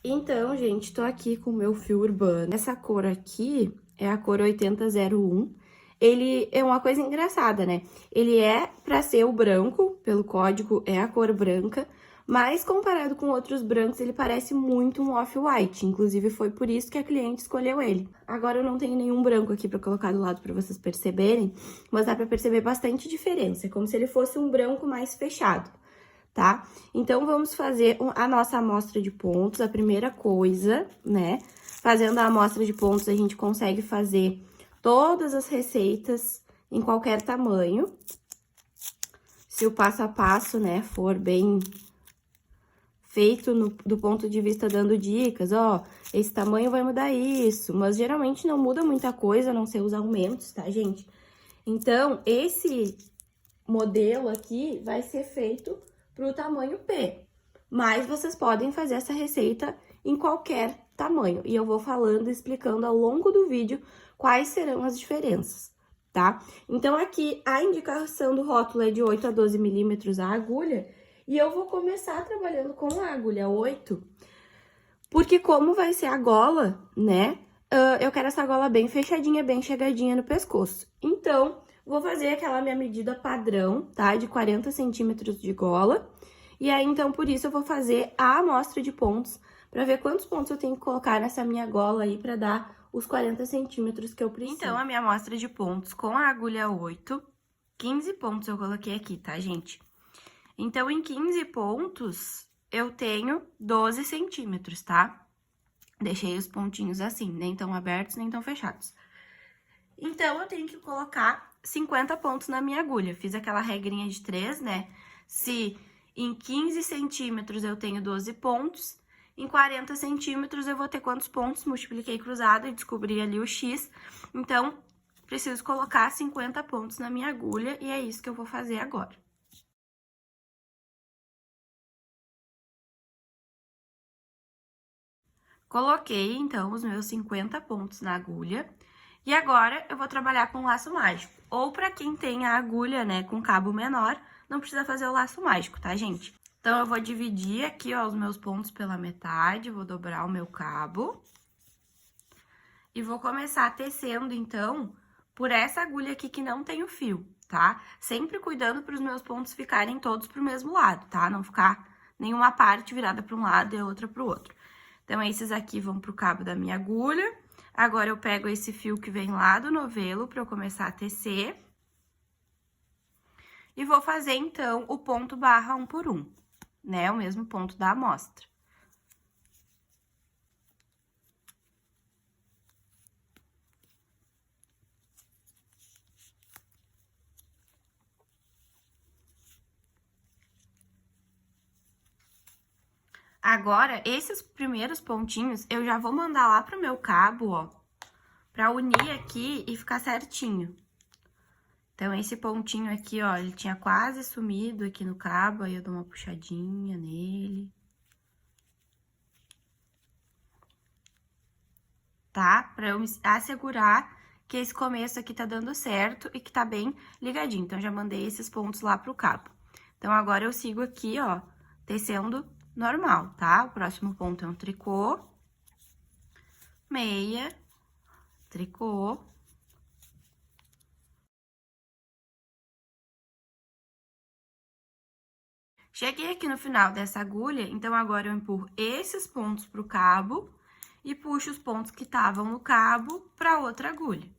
Então, gente, tô aqui com o meu fio urbano. Essa cor aqui é a cor 8001. Ele é uma coisa engraçada, né? Ele é pra ser o branco, pelo código é a cor branca, mas comparado com outros brancos, ele parece muito um off-white. Inclusive, foi por isso que a cliente escolheu ele. Agora, eu não tenho nenhum branco aqui pra colocar do lado pra vocês perceberem, mas dá pra perceber bastante diferença. É como se ele fosse um branco mais fechado, tá? Então, vamos fazer a nossa amostra de pontos. A primeira coisa, né? Fazendo a amostra de pontos, a gente consegue fazer todas as receitas em qualquer tamanho. Se o passo a passo, né, for bem feito do ponto de vista dando dicas, ó, esse tamanho vai mudar isso, mas geralmente não muda muita coisa, a não ser os aumentos, tá, gente? Então, esse modelo aqui vai ser feito para o tamanho P, mas vocês podem fazer essa receita em qualquer tamanho. E eu vou falando e explicando ao longo do vídeo quais serão as diferenças, tá? Então, aqui a indicação do rótulo é de 8 a 12 milímetros a agulha, e eu vou começar trabalhando com a agulha 8, porque como vai ser a gola, né? Eu quero essa gola bem fechadinha, bem chegadinha no pescoço. Então, vou fazer aquela minha medida padrão, tá? De 40 centímetros de gola. E aí, então, por isso, eu vou fazer a amostra de pontos, pra ver quantos pontos eu tenho que colocar nessa minha gola aí, pra dar os 40 centímetros que eu preciso. Então, a minha amostra de pontos com a agulha 8, 15 pontos eu coloquei aqui, tá, gente? Então, em 15 pontos, eu tenho 12 centímetros, tá? Deixei os pontinhos assim, nem tão abertos, nem tão fechados. Então, eu tenho que colocar 50 pontos na minha agulha. Fiz aquela regrinha de 3, né? Se em 15 centímetros eu tenho 12 pontos, em 40 centímetros eu vou ter quantos pontos? Multipliquei cruzado e descobri ali o X. Então, preciso colocar 50 pontos na minha agulha e é isso que eu vou fazer agora. Coloquei, então, os meus 50 pontos na agulha. E agora, eu vou trabalhar com laço mágico. Ou pra quem tem a agulha, né, com cabo menor, não precisa fazer o laço mágico, tá, gente? Então, eu vou dividir aqui, ó, os meus pontos pela metade, vou dobrar o meu cabo. E vou começar tecendo, então, por essa agulha aqui que não tem o fio, tá? Sempre cuidando para os meus pontos ficarem todos pro mesmo lado, tá? Não ficar nenhuma parte virada para um lado e a outra pro outro. Então, esses aqui vão pro cabo da minha agulha. Agora, eu pego esse fio que vem lá do novelo pra eu começar a tecer. E vou fazer, então, o ponto barra 1 por 1, né? O mesmo ponto da amostra. Agora, esses primeiros pontinhos, eu já vou mandar lá pro meu cabo, ó, pra unir aqui e ficar certinho. Então, esse pontinho aqui, ó, ele tinha quase sumido aqui no cabo, aí eu dou uma puxadinha nele. Tá? Pra eu me assegurar que esse começo aqui tá dando certo e que tá bem ligadinho. Então, já mandei esses pontos lá pro cabo. Então, agora eu sigo aqui, ó, tecendo normal, tá? O próximo ponto é um tricô, meia, tricô. Cheguei aqui no final dessa agulha, então agora eu empurro esses pontos pro cabo e puxo os pontos que estavam no cabo pra outra agulha.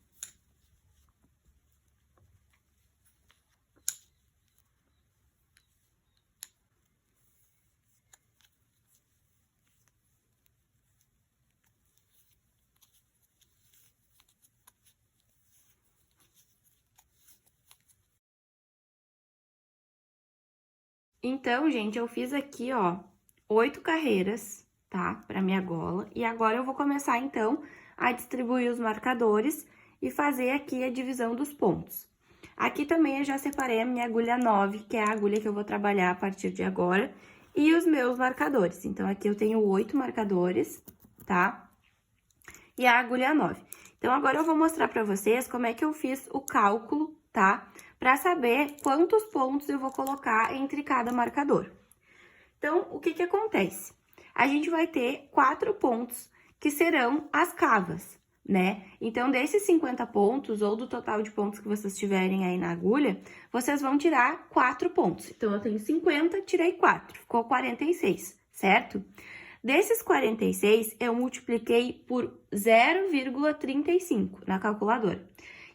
Então, gente, eu fiz aqui, ó, 8 carreiras, tá? Pra minha gola. E agora eu vou começar, então, a distribuir os marcadores e fazer aqui a divisão dos pontos. Aqui também eu já separei a minha agulha 9, que é a agulha que eu vou trabalhar a partir de agora, e os meus marcadores. Então, aqui eu tenho 8 marcadores, tá? E a agulha 9. Então, agora eu vou mostrar pra vocês como é que eu fiz o cálculo, tá? Pra saber quantos pontos eu vou colocar entre cada marcador. Então, o que que acontece? a gente vai ter 4 pontos, que serão as cavas, né? Então, desses 50 pontos, ou do total de pontos que vocês tiverem aí na agulha, vocês vão tirar 4 pontos. Então, eu tenho 50, tirei 4, ficou 46, certo? Desses 46, eu multipliquei por 0,35 na calculadora.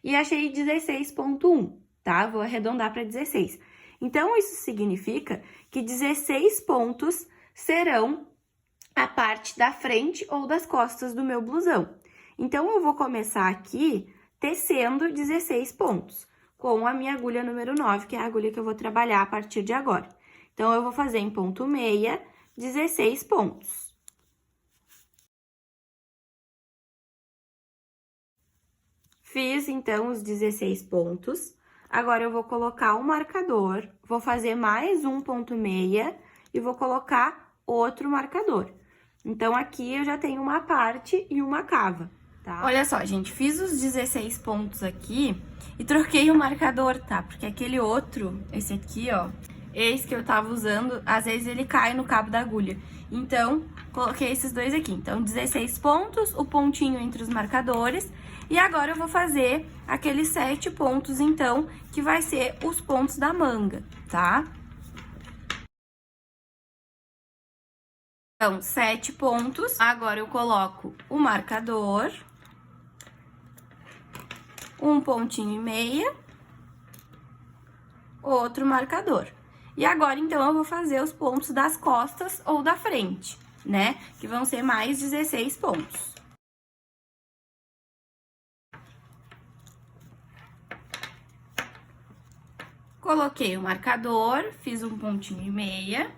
E achei 16,1, tá? Vou arredondar para 16. Então, isso significa que 16 pontos serão a parte da frente ou das costas do meu blusão. Então, eu vou começar aqui tecendo 16 pontos, com a minha agulha número 9, que é a agulha que eu vou trabalhar a partir de agora. Então, eu vou fazer em ponto meia, 16 pontos. Fiz, então, os 16 pontos. Agora, eu vou colocar um marcador, vou fazer mais um ponto meia e vou colocar outro marcador. Então, aqui eu já tenho uma parte e uma cava, tá? Olha só, gente, fiz os 16 pontos aqui e troquei o marcador, tá? Porque aquele outro, esse aqui, ó, esse que eu tava usando, às vezes ele cai no cabo da agulha. Então, coloquei esses dois aqui. Então, 16 pontos, o pontinho entre os marcadores. E agora eu vou fazer aqueles 7 pontos, então, que vai ser os pontos da manga, tá? Então, 7 pontos. Agora, eu coloco o marcador, um pontinho e meia, outro marcador. E agora, então, eu vou fazer os pontos das costas ou da frente, né? Que vão ser mais 16 pontos. Coloquei o marcador, fiz um pontinho e meia.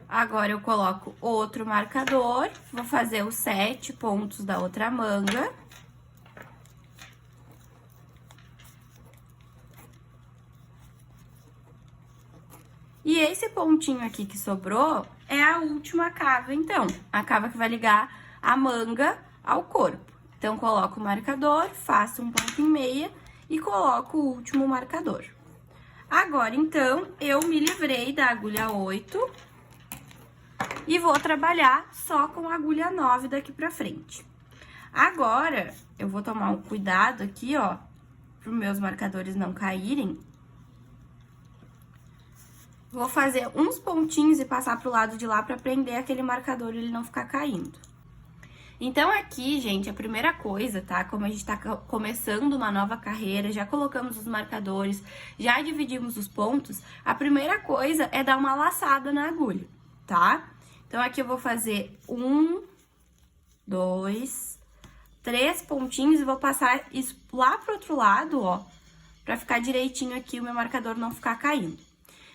Agora, eu coloco outro marcador, vou fazer os 7 pontos da outra manga. E esse pontinho aqui que sobrou é a última cava, então. A cava que vai ligar a manga ao corpo. Então, coloco o marcador, faço um ponto e meia e coloco o último marcador. Agora, então, eu me livrei da agulha 8 e vou trabalhar só com a agulha 9 daqui pra frente. Agora, eu vou tomar um cuidado aqui, ó, para os meus marcadores não caírem. Vou fazer uns pontinhos e passar pro lado de lá pra prender aquele marcador e ele não ficar caindo. Então, aqui, gente, a primeira coisa, tá? Como a gente tá começando uma nova carreira, já colocamos os marcadores, já dividimos os pontos, a primeira coisa é dar uma laçada na agulha, tá? Então, aqui eu vou fazer 1, 2, 3 pontinhos e vou passar isso lá pro outro lado, ó, pra ficar direitinho aqui, o meu marcador não ficar caindo.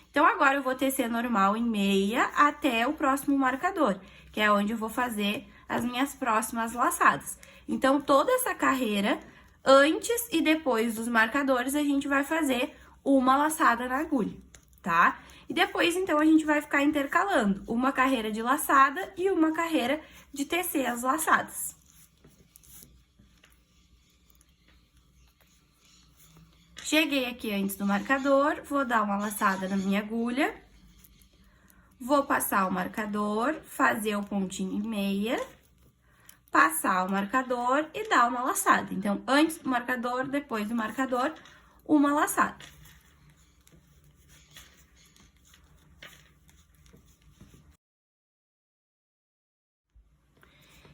Então, agora eu vou tecer normal em meia até o próximo marcador, que é onde eu vou fazer as minhas próximas laçadas. Então, toda essa carreira, antes e depois dos marcadores, a gente vai fazer uma laçada na agulha, tá? E depois, então, a gente vai ficar intercalando uma carreira de laçada e uma carreira de tecer as laçadas. Cheguei aqui antes do marcador, vou dar uma laçada na minha agulha, vou passar o marcador, fazer o pontinho em meia, passar o marcador e dar uma laçada. Então, antes do marcador, depois do marcador, uma laçada.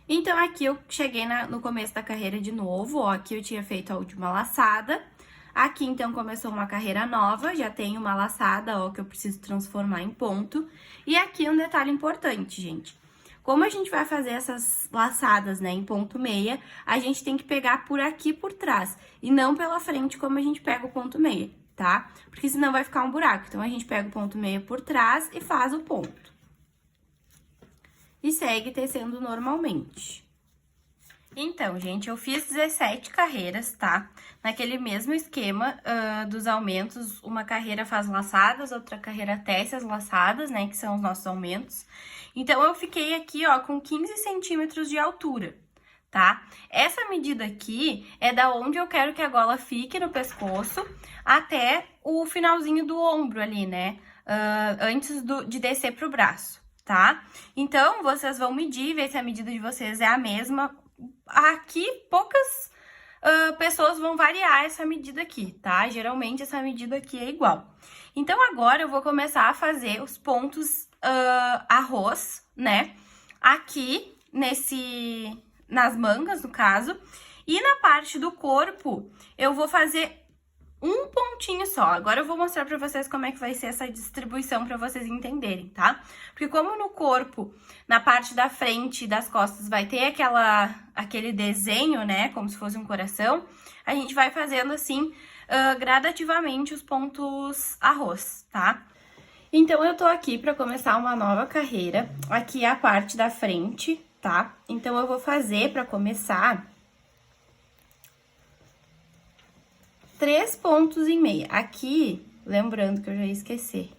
Então, aqui eu cheguei no começo da carreira de novo, ó, aqui eu tinha feito a última laçada. Aqui, então, começou uma carreira nova, já tem uma laçada, ó, que eu preciso transformar em ponto. E aqui um detalhe importante, gente. Como a gente vai fazer essas laçadas, né, em ponto meia, a gente tem que pegar por aqui por trás, e não pela frente como a gente pega o ponto meia, tá? Porque senão vai ficar um buraco. Então, a gente pega o ponto meia por trás e faz o ponto. E segue tecendo normalmente. Então, gente, eu fiz 17 carreiras, tá? Naquele mesmo esquema dos aumentos, uma carreira faz laçadas, outra carreira tece as laçadas, né? Que são os nossos aumentos. Então, eu fiquei aqui, ó, com 15 centímetros de altura, tá? Essa medida aqui é da onde eu quero que a gola fique no pescoço até o finalzinho do ombro ali, né? Antes de descer pro braço, tá? Então, vocês vão medir, ver se a medida de vocês é a mesma. Aqui, poucas pessoas vão variar essa medida aqui, tá? Geralmente, essa medida aqui é igual. Então, agora eu vou começar a fazer os pontos arroz, né? Aqui, nas mangas, no caso. E na parte do corpo, eu vou fazer um pontinho só. Agora eu vou mostrar pra vocês como é que vai ser essa distribuição pra vocês entenderem, tá? Porque como no corpo, na parte da frente e das costas vai ter aquele desenho, né? Como se fosse um coração, a gente vai fazendo assim, gradativamente os pontos arroz, tá? Então, eu tô aqui pra começar uma nova carreira. Aqui é a parte da frente, tá? Então, eu vou fazer pra começar 3 pontos e meio. Aqui, lembrando que eu já ia esquecer,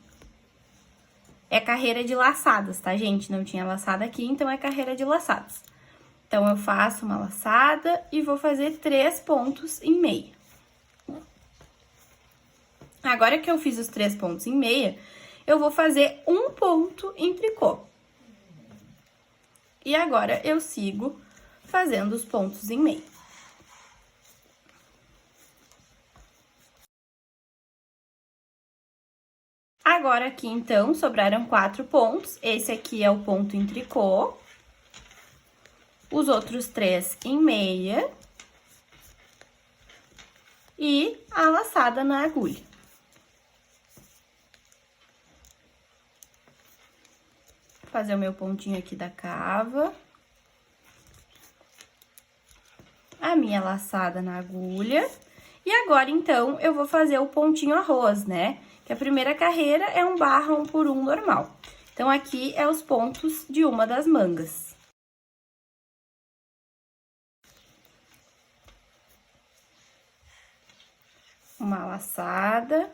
é carreira de laçadas, tá, gente? Não tinha laçada aqui, então é carreira de laçadas. Então, eu faço uma laçada e vou fazer 3 pontos e meio. Agora que eu fiz os 3 pontos e meia, eu vou fazer um ponto em tricô. E agora, eu sigo fazendo os pontos em meio. Agora, aqui, então, sobraram 4 pontos. Esse aqui é o ponto em tricô. Os outros 3 em meia. E a laçada na agulha. Vou fazer o meu pontinho aqui da cava. A minha laçada na agulha. E agora, então, eu vou fazer o pontinho arroz, né? Que a primeira carreira é um barra 1 por 1 normal. Então, aqui é os pontos de uma das mangas. Uma laçada,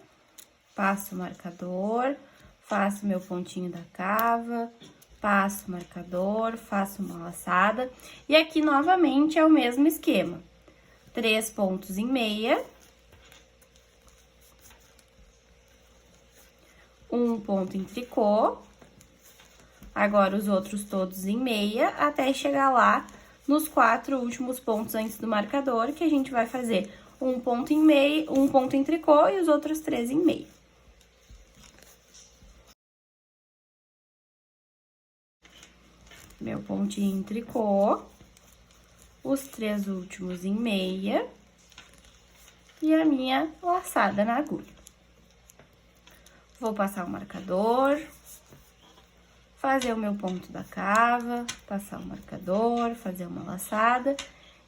passo o marcador, faço meu pontinho da cava, passo o marcador, faço uma laçada. E aqui, novamente, é o mesmo esquema. 3 pontos em meia. Um ponto em tricô. Agora, os outros todos em meia, até chegar lá nos 4 últimos pontos antes do marcador, que a gente vai fazer um ponto em meio, um ponto em tricô e os outros 3 em meio. Meu pontinho em tricô, os 3 últimos em meia e a minha laçada na agulha. Vou passar o marcador, fazer o meu ponto da cava, passar o marcador, fazer uma laçada.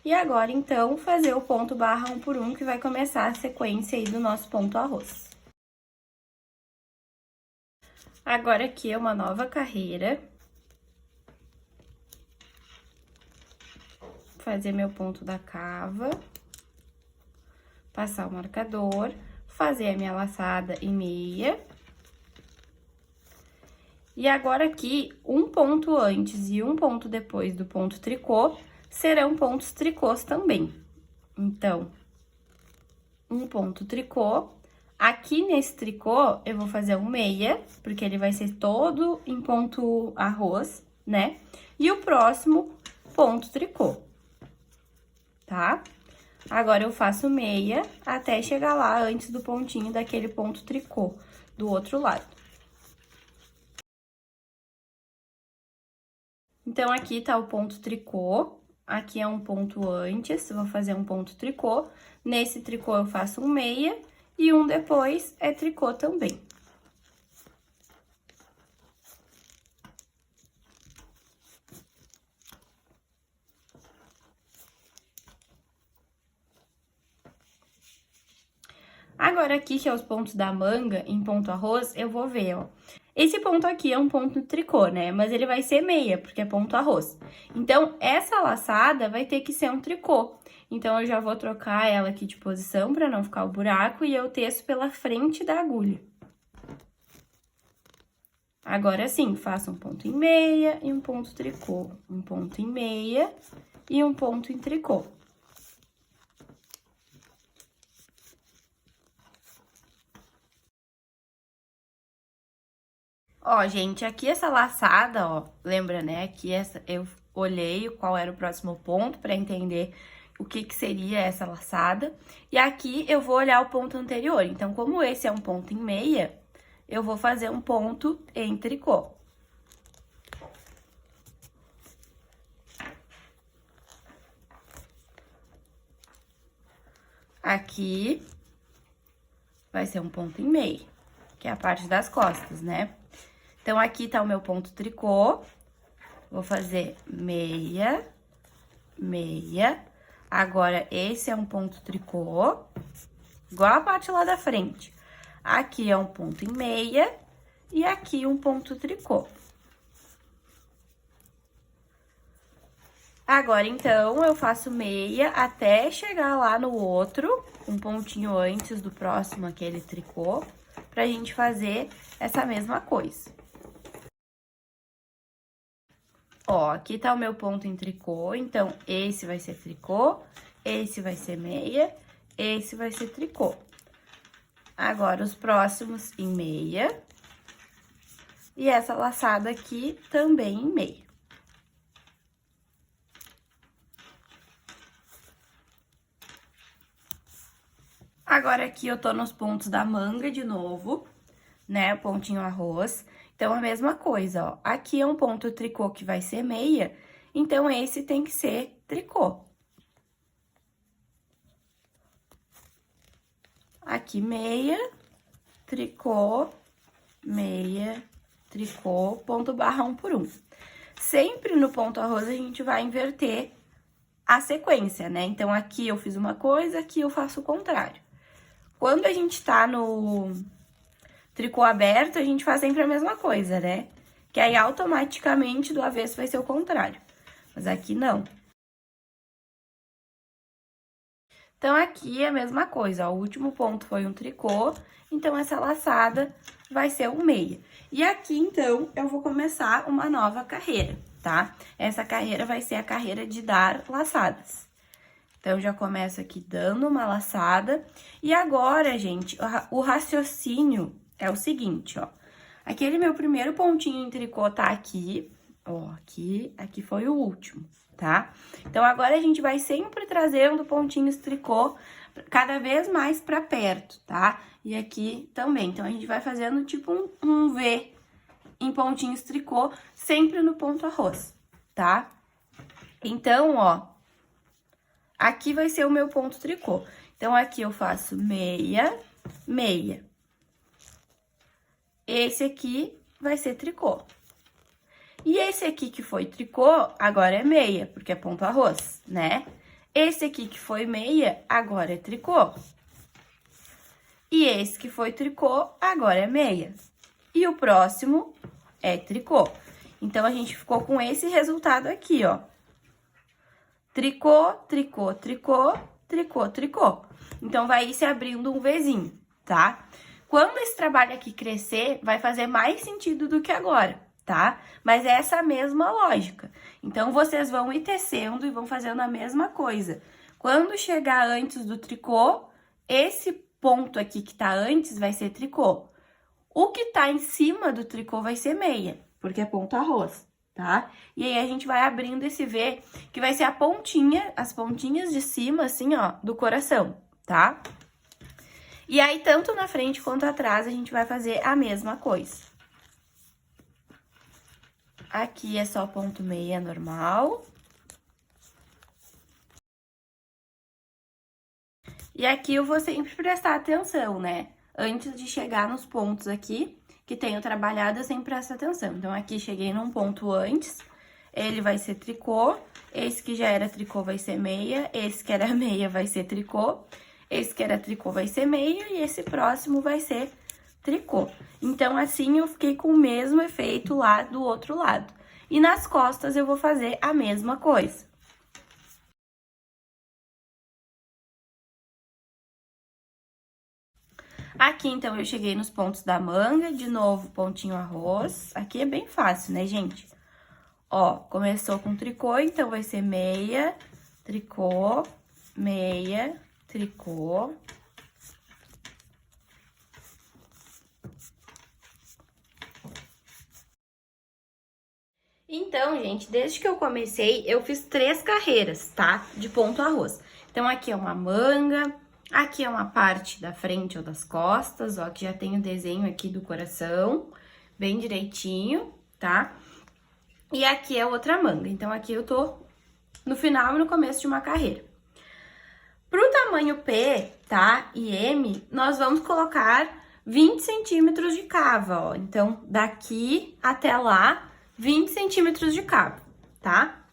E agora, então, fazer o ponto barra 1 por 1, que vai começar a sequência aí do nosso ponto arroz. Agora, aqui é uma nova carreira. Fazer meu ponto da cava, passar o marcador, fazer a minha laçada em meia. E agora, aqui, um ponto antes e um ponto depois do ponto tricô, serão pontos tricôs também. Então, um ponto tricô. Aqui nesse tricô, eu vou fazer um meia, porque ele vai ser todo em ponto arroz, né? E o próximo, ponto tricô, tá? Agora, eu faço meia até chegar lá antes do pontinho daquele ponto tricô do outro lado. Então, aqui tá o ponto tricô, aqui é um ponto antes, vou fazer um ponto tricô. Nesse tricô, eu faço um meia e um depois é tricô também. Agora, aqui, que é os pontos da manga, em ponto arroz, eu vou ver, ó. Esse ponto aqui é um ponto tricô, né? Mas ele vai ser meia, porque é ponto arroz. Então, essa laçada vai ter que ser um tricô. Então, eu já vou trocar ela aqui de posição pra não ficar o buraco e eu teço pela frente da agulha. Agora, sim, faço um ponto em meia e um ponto tricô. Um ponto em meia e um ponto em tricô. Ó, gente, aqui essa laçada, ó, lembra, né? Aqui eu olhei qual era o próximo ponto para entender o que que seria essa laçada. E aqui eu vou olhar o ponto anterior. Então, como esse é um ponto em meia, eu vou fazer um ponto em tricô. Aqui vai ser um ponto em meia, que é a parte das costas, né? Então, aqui tá o meu ponto tricô. Vou fazer meia, meia. Agora, esse é um ponto tricô, igual a parte lá da frente. Aqui é um ponto em meia e aqui um ponto tricô. Agora, então, eu faço meia até chegar lá no outro, um pontinho antes do próximo, aquele tricô, pra gente fazer essa mesma coisa. Ó, aqui tá o meu ponto em tricô, então, esse vai ser tricô, esse vai ser meia, esse vai ser tricô. Agora, os próximos em meia, e essa laçada aqui também em meia. Agora, aqui eu tô nos pontos da manga de novo, né, pontinho arroz. Então, a mesma coisa, ó. Aqui é um ponto tricô que vai ser meia, então, esse tem que ser tricô. Aqui, meia, tricô, meia, tricô, ponto barra 1 por 1. Sempre no ponto arroz, a gente vai inverter a sequência, né? Então, aqui eu fiz uma coisa, aqui eu faço o contrário. Quando a gente tá no tricô aberto, a gente faz sempre a mesma coisa, né? Que aí, automaticamente, do avesso vai ser o contrário. Mas aqui, não. Então, aqui é a mesma coisa, ó. O último ponto foi um tricô, então, essa laçada vai ser um meia. E aqui, então, eu vou começar uma nova carreira, tá? Essa carreira vai ser a carreira de dar laçadas. Então, já começo aqui dando uma laçada. E agora, gente, o raciocínio é o seguinte, ó. Aquele meu primeiro pontinho em tricô tá aqui, ó, aqui foi o último, tá? Então, agora a gente vai sempre trazendo pontinhos tricô cada vez mais pra perto, tá? E aqui também. Então, a gente vai fazendo tipo um V em pontinhos tricô, sempre no ponto arroz, tá? Então, ó, aqui vai ser o meu ponto tricô. Então, aqui eu faço meia, meia. Esse aqui vai ser tricô. E esse aqui que foi tricô, agora é meia, porque é ponto arroz, né? Esse aqui que foi meia, agora é tricô. E esse que foi tricô, agora é meia. E o próximo é tricô. Então, a gente ficou com esse resultado aqui, ó. Tricô, tricô, tricô, tricô, tricô. Então, vai se abrindo um Vzinho, tá? Quando esse trabalho aqui crescer, vai fazer mais sentido do que agora, tá? Mas é essa mesma lógica. Então, vocês vão ir tecendo e vão fazendo a mesma coisa. Quando chegar antes do tricô, esse ponto aqui que tá antes vai ser tricô. O que tá em cima do tricô vai ser meia, porque é ponto arroz, tá? E aí, a gente vai abrindo esse V, que vai ser a pontinha, as pontinhas de cima, assim, ó, do coração, tá? E aí, tanto na frente quanto atrás, a gente vai fazer a mesma coisa. Aqui é só ponto meia normal. E aqui eu vou sempre prestar atenção, né? Antes de chegar nos pontos aqui, que tenho trabalhado, eu sempre presto atenção. Então, aqui cheguei num ponto antes, ele vai ser tricô, esse que já era tricô vai ser meia, esse que era meia vai ser tricô, esse que era tricô vai ser meia e esse próximo vai ser tricô. Então, assim, eu fiquei com o mesmo efeito lá do outro lado. E nas costas, eu vou fazer a mesma coisa. Aqui, então, eu cheguei nos pontos da manga, de novo, pontinho arroz. Aqui é bem fácil, né, gente? Ó, começou com tricô, então vai ser meia, tricô, meia, tricô. Então, gente, desde que eu comecei, eu fiz 3 carreiras, tá? De ponto arroz. Então, aqui é uma manga, aqui é uma parte da frente ou das costas, ó, que já tem o desenho aqui do coração, bem direitinho, tá? E aqui é outra manga. Então, aqui eu tô no final e no começo de uma carreira. Pro tamanho P, tá? E M, nós vamos colocar 20 centímetros de cava, ó. Então, daqui até lá, 20 centímetros de cava, tá?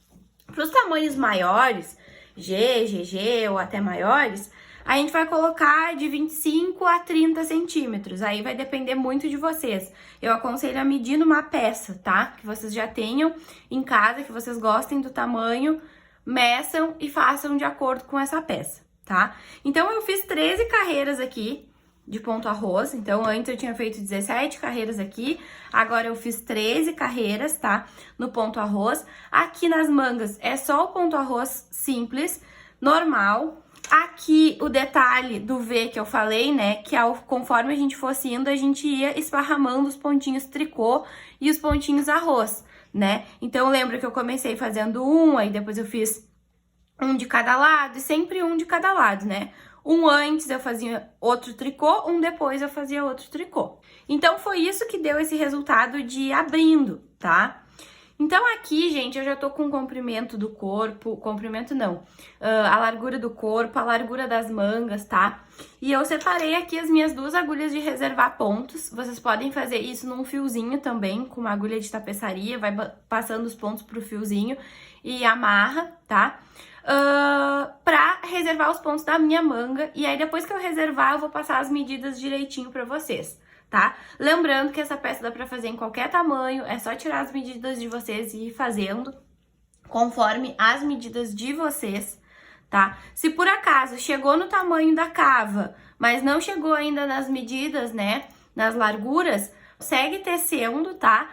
Para os tamanhos maiores, G, GG ou até maiores, a gente vai colocar de 25 a 30 centímetros. Aí vai depender muito de vocês. Eu aconselho a medir numa peça, tá? Que vocês já tenham em casa, que vocês gostem do tamanho, meçam e façam de acordo com essa peça, tá? Então, eu fiz 13 carreiras aqui de ponto arroz. Então, antes eu tinha feito 17 carreiras aqui, agora eu fiz 13 carreiras, tá? No ponto arroz. Aqui nas mangas é só o ponto arroz simples, normal. Aqui o detalhe do V que eu falei, né? Que conforme a gente fosse indo, a gente ia esparramando os pontinhos tricô e os pontinhos arroz, né? Então, lembra que eu comecei fazendo um, aí depois eu fiz um de cada lado e sempre um de cada lado, né? Um antes eu fazia outro tricô, um depois eu fazia outro tricô. Então, foi isso que deu esse resultado de ir abrindo, tá? Então, aqui, gente, eu já tô com o comprimento do corpo, comprimento não, a largura do corpo, a largura das mangas, tá? E eu separei aqui as minhas 2 agulhas de reservar pontos. Vocês podem fazer isso num fiozinho também, com uma agulha de tapeçaria, vai passando os pontos pro fiozinho e amarra, tá? Pra reservar os pontos da minha manga. E aí, depois que eu reservar, eu vou passar as medidas direitinho pra vocês, tá? Lembrando que essa peça dá pra fazer em qualquer tamanho, é só tirar as medidas de vocês e ir fazendo conforme as medidas de vocês, tá? Se por acaso chegou no tamanho da cava, mas não chegou ainda nas medidas, né, nas larguras, segue tecendo, tá?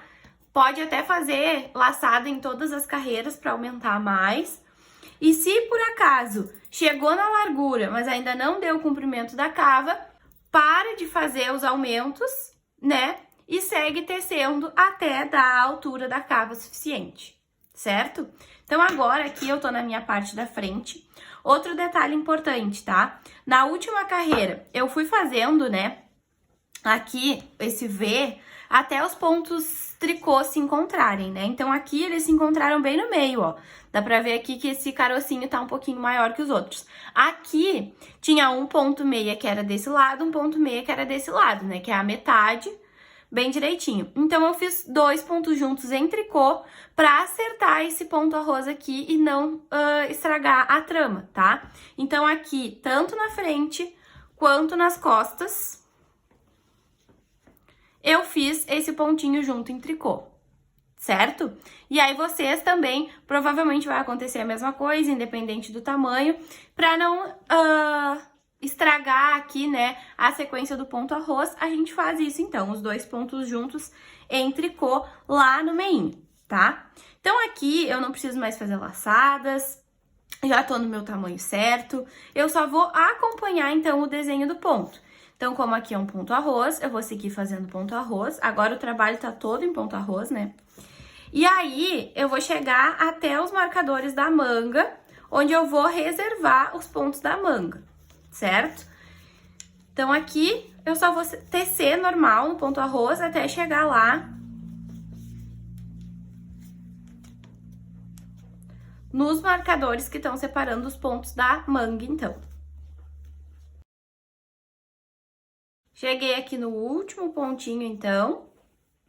Pode até fazer laçada em todas as carreiras pra aumentar mais. E se por acaso chegou na largura, mas ainda não deu o comprimento da cava, para de fazer os aumentos, né? E segue tecendo até dar a altura da cava suficiente, certo? Então, agora aqui eu tô na minha parte da frente. Outro detalhe importante, tá? Na última carreira, eu fui fazendo, né, aqui, esse V, até os pontos tricô se encontrarem, né? Então, aqui eles se encontraram bem no meio, ó. Dá pra ver aqui que esse carocinho tá um pouquinho maior que os outros. Aqui tinha um ponto meia que era desse lado, um ponto meia que era desse lado, né? Que é a metade, bem direitinho. Então, eu fiz 2 pontos juntos em tricô pra acertar esse ponto arroz aqui e não estragar a trama, tá? Então, aqui, tanto na frente quanto nas costas, eu fiz esse pontinho junto em tricô, certo? E aí, vocês também, provavelmente vai acontecer a mesma coisa, independente do tamanho, pra não estragar aqui, né, a sequência do ponto arroz, a gente faz isso, então, os 2 pontos juntos em tricô lá no meinho, tá? Então, aqui eu não preciso mais fazer laçadas, já tô no meu tamanho certo, eu só vou acompanhar, então, o desenho do ponto. Então, como aqui é um ponto arroz, eu vou seguir fazendo ponto arroz. Agora, o trabalho tá todo em ponto arroz, né? E aí, eu vou chegar até os marcadores da manga, onde eu vou reservar os pontos da manga, certo? Então, aqui, eu só vou tecer normal no ponto arroz até chegar lá nos marcadores que estão separando os pontos da manga, então. Cheguei aqui no último pontinho, então,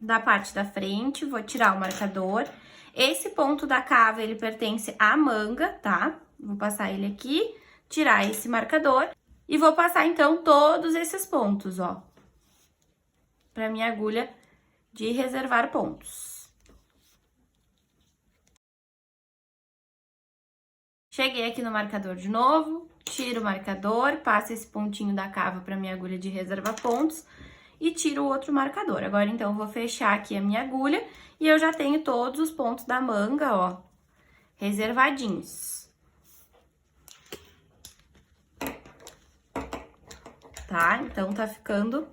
da parte da frente, vou tirar o marcador. Esse ponto da cava, ele pertence à manga, tá? Vou passar ele aqui, tirar esse marcador e vou passar, então, todos esses pontos, ó, pra minha agulha de reservar pontos. Cheguei aqui no marcador de novo, tiro o marcador, passo esse pontinho da cava pra minha agulha de reservar pontos e tiro o outro marcador. Agora, então, eu vou fechar aqui a minha agulha e eu já tenho todos os pontos da manga, ó, reservadinhos. Tá? Então, tá ficando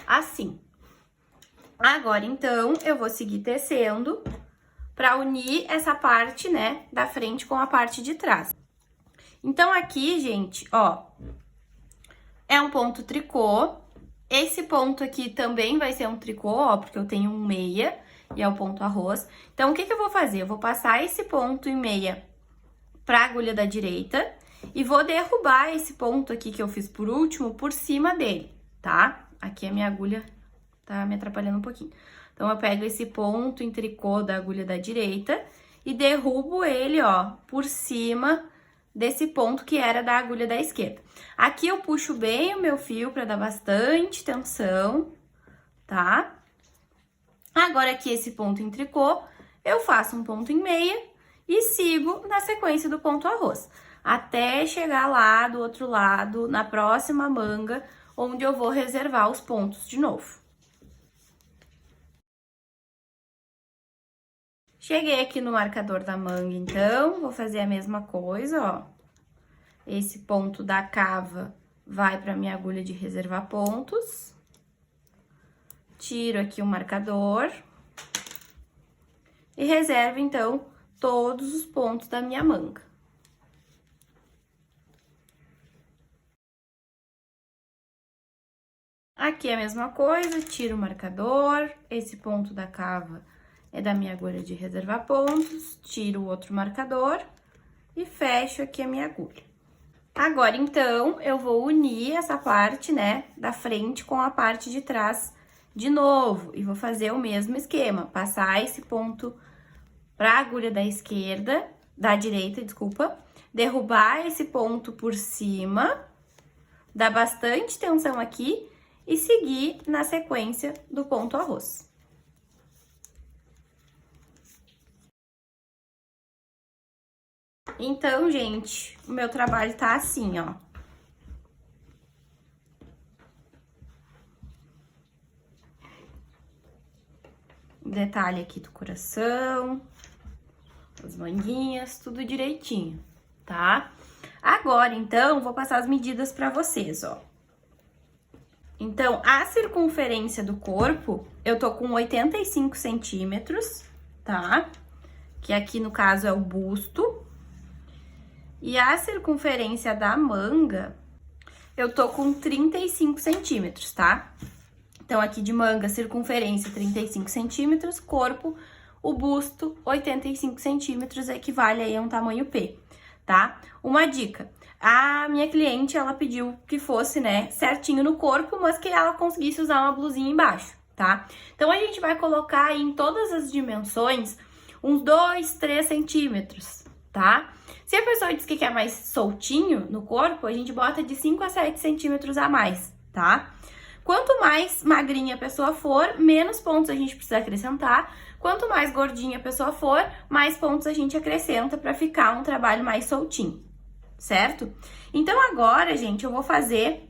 assim. Agora, então, eu vou seguir tecendo para unir essa parte, né, da frente com a parte de trás. Então, aqui, gente, ó, é um ponto tricô. Esse ponto aqui também vai ser um tricô, ó, porque eu tenho um meia e é o ponto arroz. Então, o que que eu vou fazer? Eu vou passar esse ponto em meia pra agulha da direita e vou derrubar esse ponto aqui que eu fiz por último por cima dele, tá? Aqui a minha agulha tá me atrapalhando um pouquinho. Então, eu pego esse ponto em tricô da agulha da direita e derrubo ele, ó, por cima desse ponto que era da agulha da esquerda. Aqui eu puxo bem o meu fio para dar bastante tensão, tá? Agora, aqui esse ponto em tricô, eu faço um ponto em meia e sigo na sequência do ponto arroz, até chegar lá do outro lado, na próxima manga, onde eu vou reservar os pontos de novo. Cheguei aqui no marcador da manga, então, vou fazer a mesma coisa, ó. Esse ponto da cava vai para minha agulha de reservar pontos. Tiro aqui o marcador. E reservo, então, todos os pontos da minha manga. Aqui é a mesma coisa, tiro o marcador. Esse ponto da cava é da minha agulha de reservar pontos, tiro o outro marcador e fecho aqui a minha agulha. Agora, então, eu vou unir essa parte, né, da frente com a parte de trás de novo. E vou fazer o mesmo esquema, passar esse ponto pra agulha da esquerda, da direita, desculpa, derrubar esse ponto por cima, dar bastante tensão aqui e seguir na sequência do ponto arroz. Então, gente, o meu trabalho tá assim, ó. Detalhe aqui do coração, as manguinhas, tudo direitinho, tá? Agora, então, vou passar as medidas pra vocês, ó. Então, a circunferência do corpo, eu tô com 85 centímetros, tá? Que aqui, no caso, é o busto. E a circunferência da manga, eu tô com 35 centímetros, tá? Então, aqui de manga, circunferência 35 centímetros, corpo, o busto 85 centímetros, equivale aí a um tamanho P, tá? Uma dica, a minha cliente, ela pediu que fosse, né, certinho no corpo, mas que ela conseguisse usar uma blusinha embaixo, tá? Então, a gente vai colocar aí em todas as dimensões uns 2, 3 centímetros, tá? Se a pessoa diz que quer mais soltinho no corpo, a gente bota de 5 a 7 centímetros a mais, tá? Quanto mais magrinha a pessoa for, menos pontos a gente precisa acrescentar. Quanto mais gordinha a pessoa for, mais pontos a gente acrescenta para ficar um trabalho mais soltinho, certo? Então, agora, gente, eu vou fazer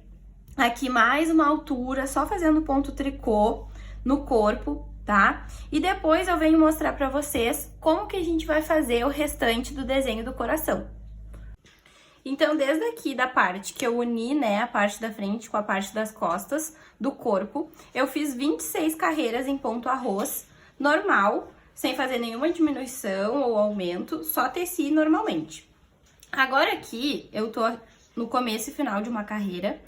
aqui mais uma altura, só fazendo ponto tricô no corpo, tá? E depois eu venho mostrar pra vocês como que a gente vai fazer o restante do desenho do coração. Então, desde aqui da parte que eu uni, né, a parte da frente com a parte das costas do corpo, eu fiz 26 carreiras em ponto arroz, normal, sem fazer nenhuma diminuição ou aumento, só teci normalmente. Agora aqui, eu tô no começo e final de uma carreira,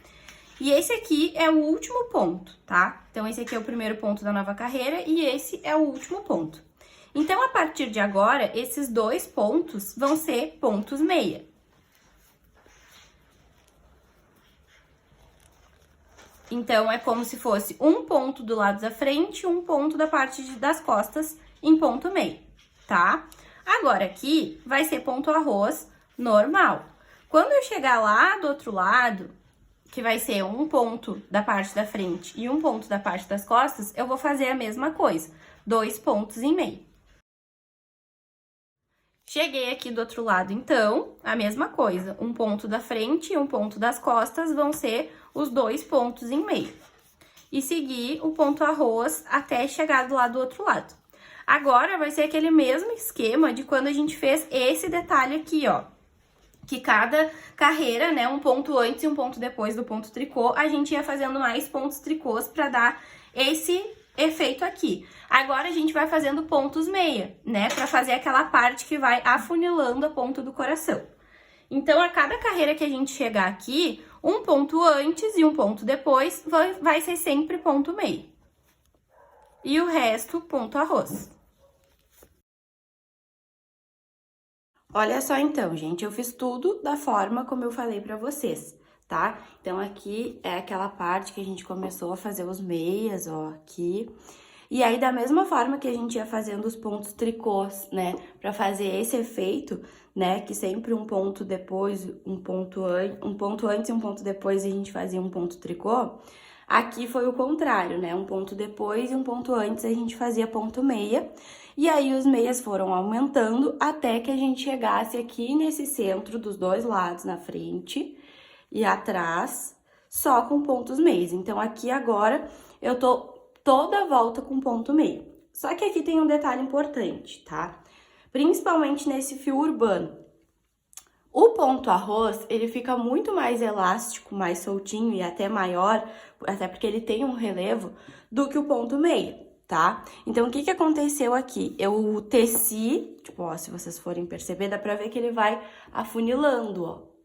e esse aqui é o último ponto, tá? Então, esse aqui é o primeiro ponto da nova carreira e esse é o último ponto. Então, a partir de agora, esses dois pontos vão ser pontos meia. Então, é como se fosse um ponto do lado da frente e um ponto da parte das costas em ponto meio, tá? Agora, aqui vai ser ponto arroz normal. Quando eu chegar lá do outro lado, que vai ser um ponto da parte da frente e um ponto da parte das costas, eu vou fazer a mesma coisa, 2 pontos em meio. Cheguei aqui do outro lado, então, a mesma coisa, um ponto da frente e um ponto das costas vão ser os 2 pontos em meio. E seguir o ponto arroz até chegar do lado do outro lado. Agora, vai ser aquele mesmo esquema de quando a gente fez esse detalhe aqui, ó. Que cada carreira, né, um ponto antes e um ponto depois do ponto tricô, a gente ia fazendo mais pontos tricôs pra dar esse efeito aqui. Agora a gente vai fazendo pontos meia, né? Pra fazer aquela parte que vai afunilando a ponta do coração. Então, a cada carreira que a gente chegar aqui, um ponto antes e um ponto depois vai ser sempre ponto meia. E o resto, ponto arroz. Olha só então, gente, eu fiz tudo da forma como eu falei pra vocês, tá? Então, aqui é aquela parte que a gente começou a fazer os meias, ó, aqui. E aí, da mesma forma que a gente ia fazendo os pontos tricôs, né, pra fazer esse efeito, né, que sempre um ponto depois, um ponto antes e um ponto depois a gente fazia um ponto tricô, aqui foi o contrário, né, um ponto depois e um ponto antes a gente fazia ponto meia, e aí os meias foram aumentando até que a gente chegasse aqui nesse centro dos dois lados, na frente e atrás, só com pontos meias. Então, aqui agora eu tô toda a volta com ponto meio. Só que aqui tem um detalhe importante, tá? Principalmente nesse fio urbano. O ponto arroz, ele fica muito mais elástico, mais soltinho e até maior, até porque ele tem um relevo, do que o ponto meio, tá? Então, o que que aconteceu aqui? Eu teci, tipo, ó, se vocês forem perceber, dá pra ver que ele vai afunilando, ó.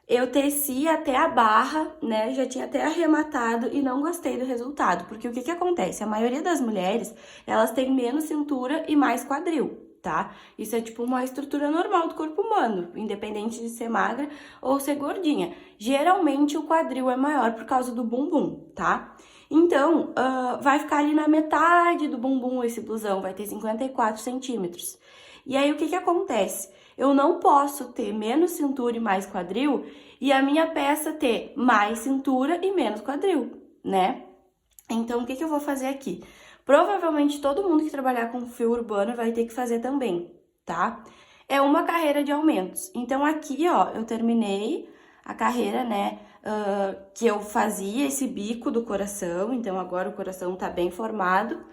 Eu teci até a barra, né, já tinha até arrematado e não gostei do resultado, porque o que que acontece? A maioria das mulheres, elas têm menos cintura e mais quadril, tá? Isso é tipo uma estrutura normal do corpo humano, independente de ser magra ou ser gordinha. Geralmente o quadril é maior por causa do bumbum, tá? Então, vai ficar ali na metade do bumbum esse blusão, vai ter 54 centímetros. E aí, o que que acontece? Eu não posso ter menos cintura e mais quadril e a minha peça ter mais cintura e menos quadril, né? Então, o que que eu vou fazer aqui? Provavelmente todo mundo que trabalhar com fio urbano vai ter que fazer também, tá? É uma carreira de aumentos. Então, aqui, ó, eu terminei a carreira, né, que eu fazia esse bico do coração. Então, agora o coração tá bem formado,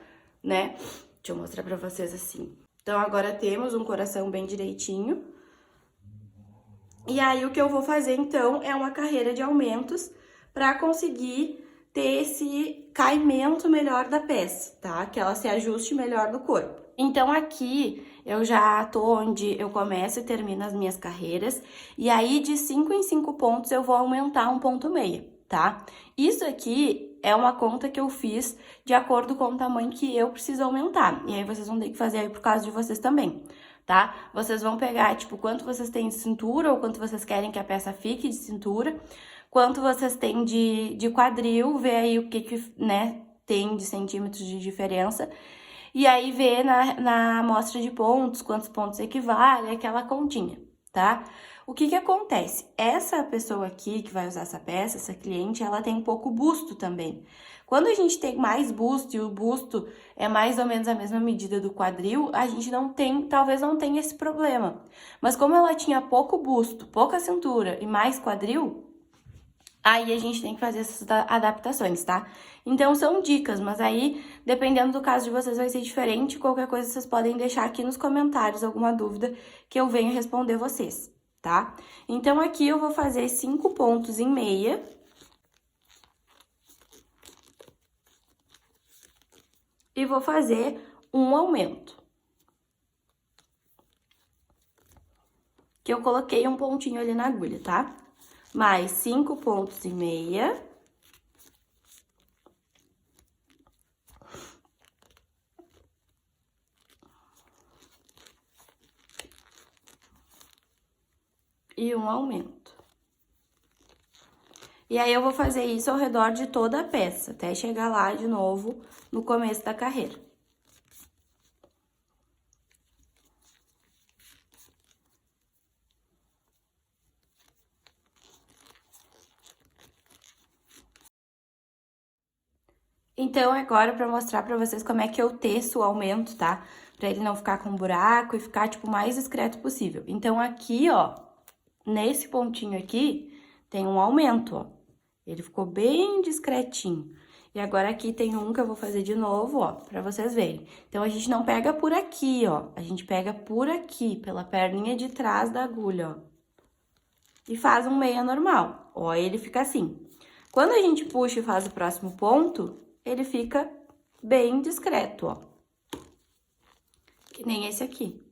né? Deixa eu mostrar pra vocês assim. Então, agora temos um coração bem direitinho. E aí, o que eu vou fazer, então, é uma carreira de aumentos para conseguir ter esse caimento melhor da peça, tá? Que ela se ajuste melhor no corpo. Então, aqui, eu já tô onde eu começo e termino as minhas carreiras. E aí, de 5 em 5 pontos, eu vou aumentar um ponto meio, tá? Isso aqui é uma conta que eu fiz de acordo com o tamanho que eu preciso aumentar. E aí, vocês vão ter que fazer aí por causa de vocês também, tá? Vocês vão pegar, tipo, quanto vocês têm de cintura ou quanto vocês querem que a peça fique de cintura, quanto vocês têm de quadril, ver aí o que, né, tem de centímetros de diferença. E aí, ver na amostra de pontos, quantos pontos equivale, aquela continha, tá? O que que acontece? Essa pessoa aqui que vai usar essa peça, essa cliente, ela tem pouco busto também. Quando a gente tem mais busto e o busto é mais ou menos a mesma medida do quadril, a gente não tem, talvez não tenha esse problema. Mas como ela tinha pouco busto, pouca cintura e mais quadril, aí a gente tem que fazer essas adaptações, tá? Então, são dicas, mas aí, dependendo do caso de vocês, vai ser diferente. Qualquer coisa, vocês podem deixar aqui nos comentários alguma dúvida que eu venho responder vocês, tá? Então, aqui eu vou fazer 5 pontos em meia. E vou fazer um aumento. Que eu coloquei um pontinho ali na agulha, tá? Mais 5 pontos em meia. E um aumento. E aí, eu vou fazer isso ao redor de toda a peça, até chegar lá de novo no começo da carreira. Então, agora, pra mostrar pra vocês como é que eu teço o aumento, tá? Pra ele não ficar com buraco e ficar, tipo, o mais discreto possível. Então, aqui, ó, nesse pontinho aqui, tem um aumento, ó. Ele ficou bem discretinho. E agora aqui tem um que eu vou fazer de novo, ó, pra vocês verem. Então, a gente não pega por aqui, ó. A gente pega por aqui, pela perninha de trás da agulha, ó. E faz um meia normal. Ó, ele fica assim. Quando a gente puxa e faz o próximo ponto, ele fica bem discreto, ó. Que nem esse aqui.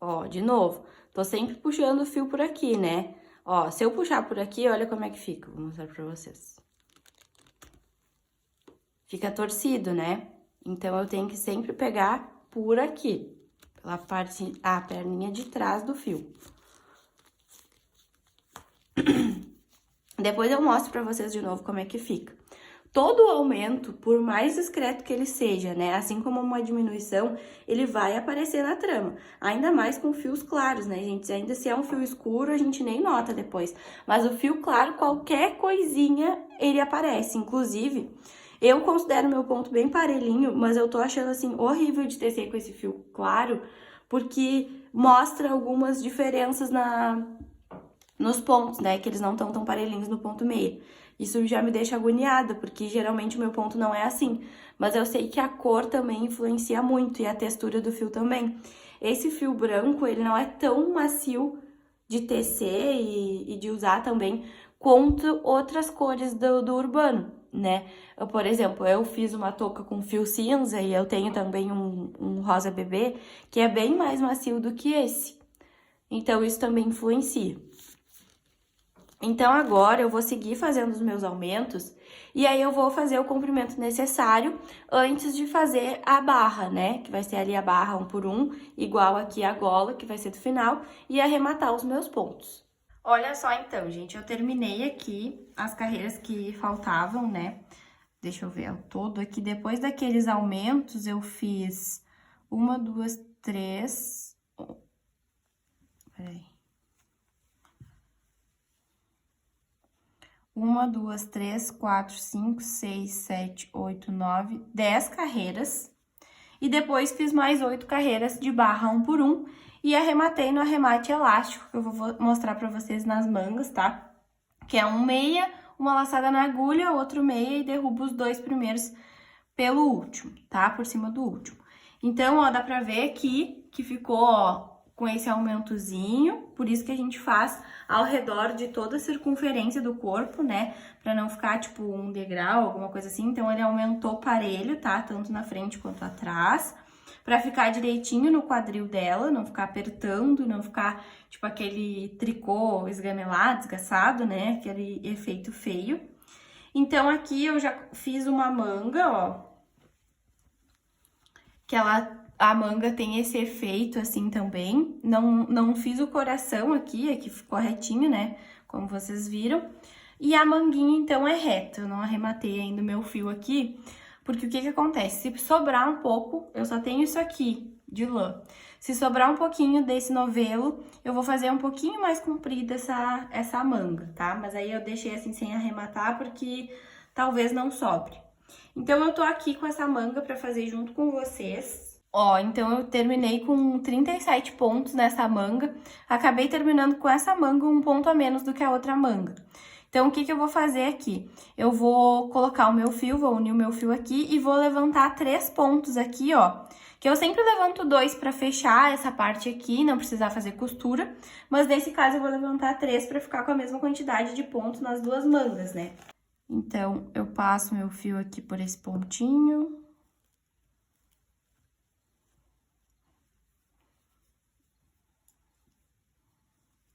Ó, de novo, tô sempre puxando o fio por aqui, né? Ó, se eu puxar por aqui, olha como é que fica. Vou mostrar pra vocês. Fica torcido, né? Então, eu tenho que sempre pegar por aqui, pela parte, a perninha de trás do fio. Depois eu mostro pra vocês de novo como é que fica. Todo aumento, por mais discreto que ele seja, né, assim como uma diminuição, ele vai aparecer na trama. Ainda mais com fios claros, né, gente? Ainda se é um fio escuro, a gente nem nota depois. Mas o fio claro, qualquer coisinha, ele aparece. Inclusive, eu considero meu ponto bem parelhinho, mas eu tô achando, assim, horrível de tecer com esse fio claro, porque mostra algumas diferenças nos pontos, né, que eles não estão tão parelhinhos no ponto meio. Isso já me deixa agoniada, porque geralmente o meu ponto não é assim. Mas eu sei que a cor também influencia muito e a textura do fio também. Esse fio branco, ele não é tão macio de tecer e de usar também quanto outras cores do urbano, né? Por exemplo, eu fiz uma touca com fio cinza e eu tenho também um rosa bebê, que é bem mais macio do que esse. Então, isso também influencia. Então, agora eu vou seguir fazendo os meus aumentos e aí eu vou fazer o comprimento necessário antes de fazer a barra, né? Que vai ser ali a barra 1 por 1, igual aqui a gola, que vai ser do final, e arrematar os meus pontos. Olha só então, gente, eu terminei aqui as carreiras que faltavam, né? Deixa eu ver ao todo aqui. Depois daqueles aumentos, eu fiz 1, 2, 3... Peraí. 1, 2, 3, 4, 5, 6, 7, 8, 9, 10 carreiras. E depois fiz mais 8 carreiras de barra 1 por 1 e arrematei no arremate elástico, que eu vou mostrar pra vocês nas mangas, tá? Que é um meia, uma laçada na agulha, outro meia e derrubo os dois primeiros pelo último, tá? Por cima do último. Então, ó, dá pra ver aqui que ficou, ó, com esse aumentozinho, por isso que a gente faz ao redor de toda a circunferência do corpo, né? Pra não ficar, tipo, um degrau, alguma coisa assim. Então, ele aumentou parelho, tá? Tanto na frente quanto atrás. Pra ficar direitinho no quadril dela, não ficar apertando, não ficar, tipo, aquele tricô esgamelado, desgaçado, né? Aquele efeito feio. Então, aqui eu já fiz uma manga, ó. Que a manga tem esse efeito assim também. Não fiz o coração aqui ficou retinho, né? Como vocês viram. E a manguinha, então, é reta. Eu não arrematei ainda o meu fio aqui, porque o que que acontece? Se sobrar um pouco, eu só tenho isso aqui de lã. Se sobrar um pouquinho desse novelo, eu vou fazer um pouquinho mais comprida essa manga, tá? Mas aí eu deixei assim sem arrematar, porque talvez não sobre. Então, eu tô aqui com essa manga pra fazer junto com vocês. Ó, então eu terminei com 37 pontos nessa manga. Acabei terminando com essa manga um ponto a menos do que a outra manga. Então, o que que eu vou fazer aqui? Eu vou colocar o meu fio, vou unir o meu fio aqui e vou levantar 3 pontos aqui, ó. Que eu sempre levanto 2 pra fechar essa parte aqui, não precisar fazer costura. Mas nesse caso eu vou levantar 3 pra ficar com a mesma quantidade de pontos nas duas mangas, né? Então, eu passo meu fio aqui por esse pontinho.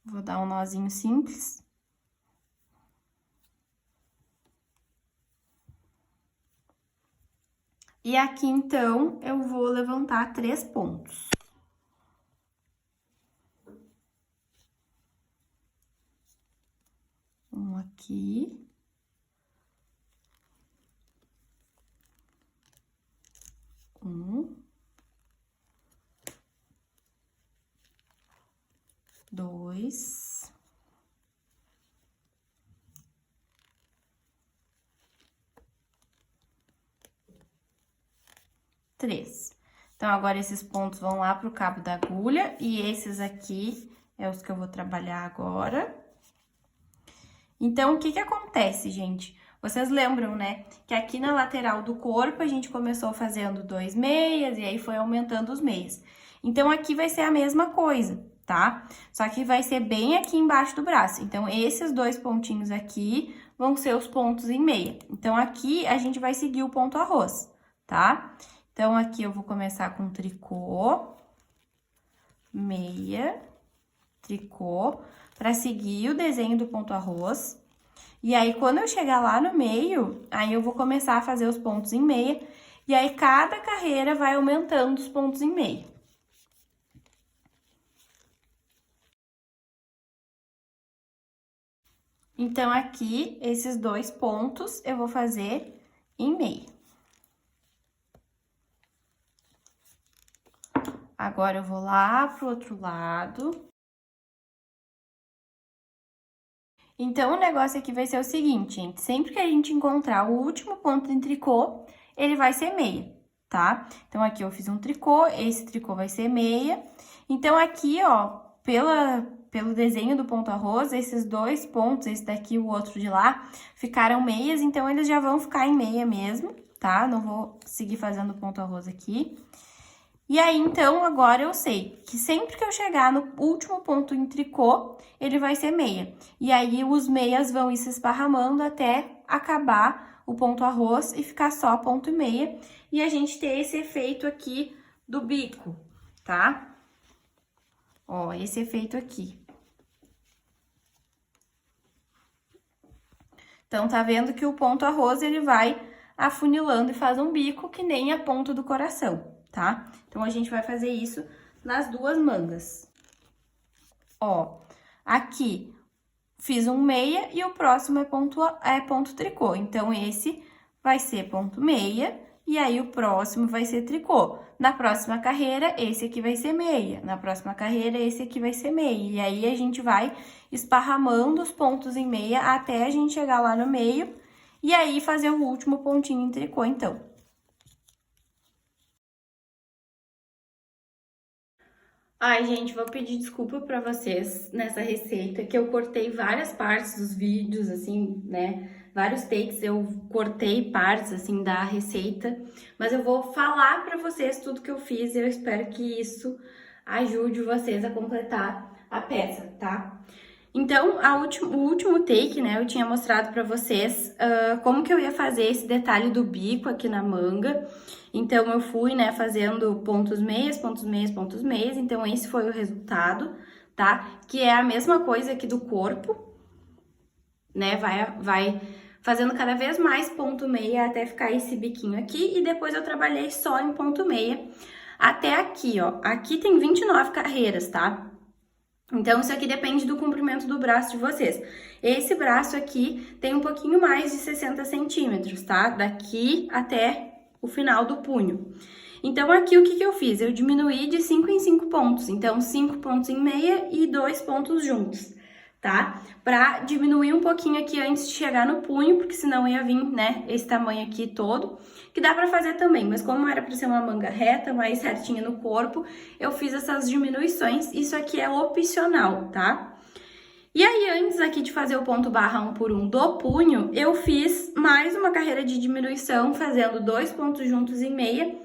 Vou dar um nozinho simples. E aqui, então, eu vou levantar 3 pontos. Um aqui. Um. 2. 3. Então, agora esses pontos vão lá pro cabo da agulha e esses aqui é os que eu vou trabalhar agora. Então, o que que acontece, gente? Vocês lembram, né, que aqui na lateral do corpo a gente começou fazendo 2 meias e aí foi aumentando os meias. Então, aqui vai ser a mesma coisa, tá? Só que vai ser bem aqui embaixo do braço. Então, esses 2 pontinhos aqui vão ser os pontos em meia. Então, aqui a gente vai seguir o ponto arroz, tá? Então, aqui eu vou começar com tricô, meia, tricô, pra seguir o desenho do ponto arroz. E aí, quando eu chegar lá no meio, aí eu vou começar a fazer os pontos em meia. E aí, cada carreira vai aumentando os pontos em meia. Então, aqui, esses 2 pontos eu vou fazer em meia. Agora, eu vou lá pro outro lado. Então, o negócio aqui vai ser o seguinte, gente. Sempre que a gente encontrar o último ponto em tricô, ele vai ser meia, tá? Então, aqui eu fiz um tricô, esse tricô vai ser meia. Então, aqui, ó, pelo desenho do ponto arroz, esses 2 pontos, esse daqui e o outro de lá, ficaram meias, então eles já vão ficar em meia mesmo, tá? Não vou seguir fazendo ponto arroz aqui. E aí, então, agora eu sei que sempre que eu chegar no último ponto em tricô, ele vai ser meia. E aí, os meias vão ir se esparramando até acabar o ponto arroz e ficar só ponto e meia. E a gente ter esse efeito aqui do bico, tá? Ó, esse efeito aqui. Então, tá vendo que o ponto arroz, ele vai afunilando e faz um bico que nem a ponta do coração, tá? Então, a gente vai fazer isso nas 2 mangas. Ó, aqui fiz um meia e o próximo é ponto tricô. Então, esse vai ser ponto meia e aí o próximo vai ser tricô. Na próxima carreira, esse aqui vai ser meia. Na próxima carreira, esse aqui vai ser meia. E aí, a gente vai esparramando os pontos em meia até a gente chegar lá no meio. E aí, fazer o último pontinho em tricô, então. Ai, gente, vou pedir desculpa pra vocês nessa receita, que eu cortei várias partes dos vídeos, assim, né? Vários takes eu cortei partes, assim, da receita. Mas eu vou falar pra vocês tudo que eu fiz e eu espero que isso ajude vocês a completar a peça, tá? Então, o último take, né, eu tinha mostrado pra vocês como que eu ia fazer esse detalhe do bico aqui na manga. Então, eu fui, né, fazendo pontos meias, pontos meias, pontos meias. Então, esse foi o resultado, tá? Que é a mesma coisa aqui do corpo, né? Vai fazendo cada vez mais ponto meia até ficar esse biquinho aqui. E depois eu trabalhei só em ponto meia até aqui, ó. Aqui tem 29 carreiras, tá? Então, isso aqui depende do comprimento do braço de vocês. Esse braço aqui tem um pouquinho mais de 60 centímetros, tá? Daqui até o final do punho. Então, aqui o que eu fiz? Eu diminuí de 5 em 5 pontos. Então, 5 pontos em meia e 2 pontos juntos, tá? Pra diminuir um pouquinho aqui antes de chegar no punho, porque senão ia vir, né, esse tamanho aqui todo, que dá pra fazer também, mas como era pra ser uma manga reta, mais certinha no corpo, eu fiz essas diminuições. Isso aqui é opcional, tá? E aí, antes aqui de fazer o ponto barra 1 por 1 do punho, eu fiz mais uma carreira de diminuição, fazendo 2 pontos juntos em meia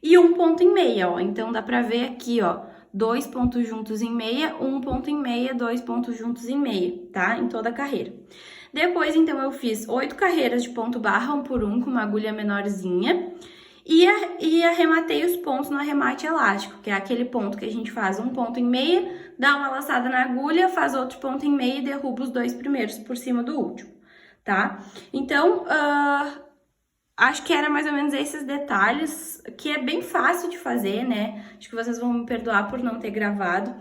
e 1 ponto em meia, ó. Então, dá pra ver aqui, ó, 2 pontos juntos em meia, 1 ponto em meia, 2 pontos juntos em meia, tá? Em toda a carreira. Depois, então, eu fiz 8 carreiras de ponto barra 1 por 1 com uma agulha menorzinha e arrematei os pontos no arremate elástico, que é aquele ponto que a gente faz um ponto em meia, dá uma laçada na agulha, faz outro ponto em meia e derruba os 2 primeiros por cima do último, tá? Então, acho que era mais ou menos esses detalhes, que é bem fácil de fazer, né? Acho que vocês vão me perdoar por não ter gravado.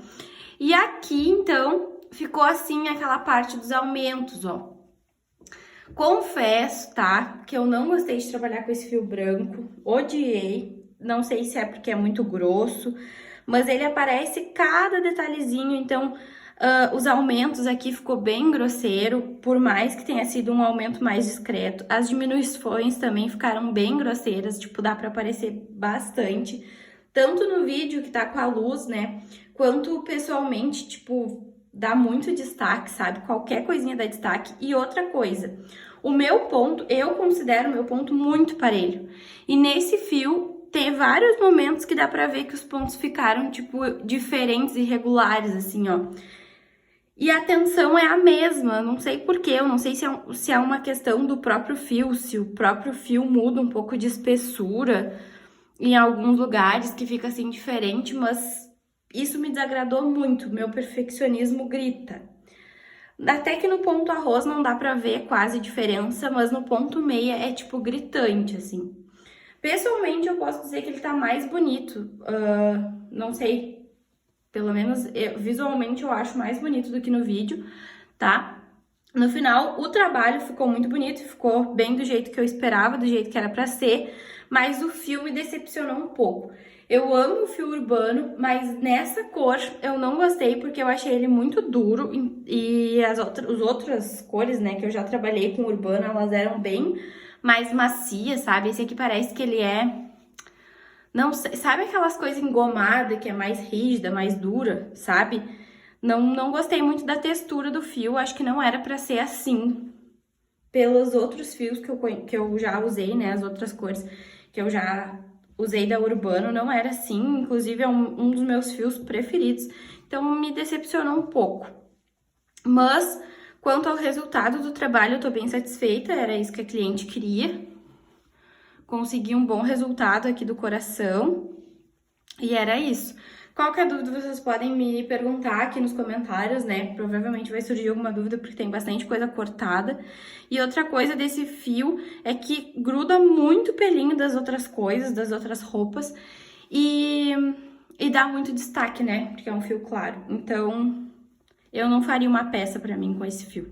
E aqui, então, ficou assim aquela parte dos aumentos, ó. Confesso, tá, que eu não gostei de trabalhar com esse fio branco, odiei, não sei se é porque é muito grosso, mas ele aparece cada detalhezinho, então os aumentos aqui ficou bem grosseiro, por mais que tenha sido um aumento mais discreto. As diminuições também ficaram bem grosseiras, tipo, dá pra aparecer bastante, tanto no vídeo que tá com a luz, né, quanto pessoalmente, tipo, dá muito destaque, sabe? Qualquer coisinha dá destaque. E outra coisa, o meu ponto, eu considero o meu ponto muito parelho. E nesse fio, tem vários momentos que dá pra ver que os pontos ficaram, tipo, diferentes e irregulares, assim, ó. E a tensão é a mesma, não sei porquê, eu não sei se é uma questão do próprio fio, se o próprio fio muda um pouco de espessura em alguns lugares que fica assim diferente, mas isso me desagradou muito, meu perfeccionismo grita. Até que no ponto arroz não dá pra ver quase diferença, mas no ponto meia é tipo gritante, assim. Pessoalmente eu posso dizer que ele tá mais bonito, não sei. Pelo menos visualmente eu acho mais bonito do que no vídeo, tá? No final, o trabalho ficou muito bonito, ficou bem do jeito que eu esperava, do jeito que era pra ser, mas o fio me decepcionou um pouco. Eu amo o fio urbano, mas nessa cor eu não gostei porque eu achei ele muito duro e as outras cores, né, que eu já trabalhei com urbano, elas eram bem mais macias, sabe? Esse aqui parece que ele é... Não sei, sabe aquelas coisas engomadas que é mais rígida, mais dura, sabe? Não gostei muito da textura do fio, acho que não era pra ser assim. Pelos outros fios que eu já usei, né, as outras cores que eu já usei da Urbano, não era assim, inclusive é um dos meus fios preferidos. Então me decepcionou um pouco. Mas, quanto ao resultado do trabalho, eu tô bem satisfeita, era isso que a cliente queria. Consegui um bom resultado aqui do coração. E era isso. Qualquer dúvida vocês podem me perguntar aqui nos comentários, né? Provavelmente vai surgir alguma dúvida porque tem bastante coisa cortada. E outra coisa desse fio é que gruda muito pelinho das outras coisas, das outras roupas. E dá muito destaque, né? Porque é um fio claro. Então, eu não faria uma peça pra mim com esse fio.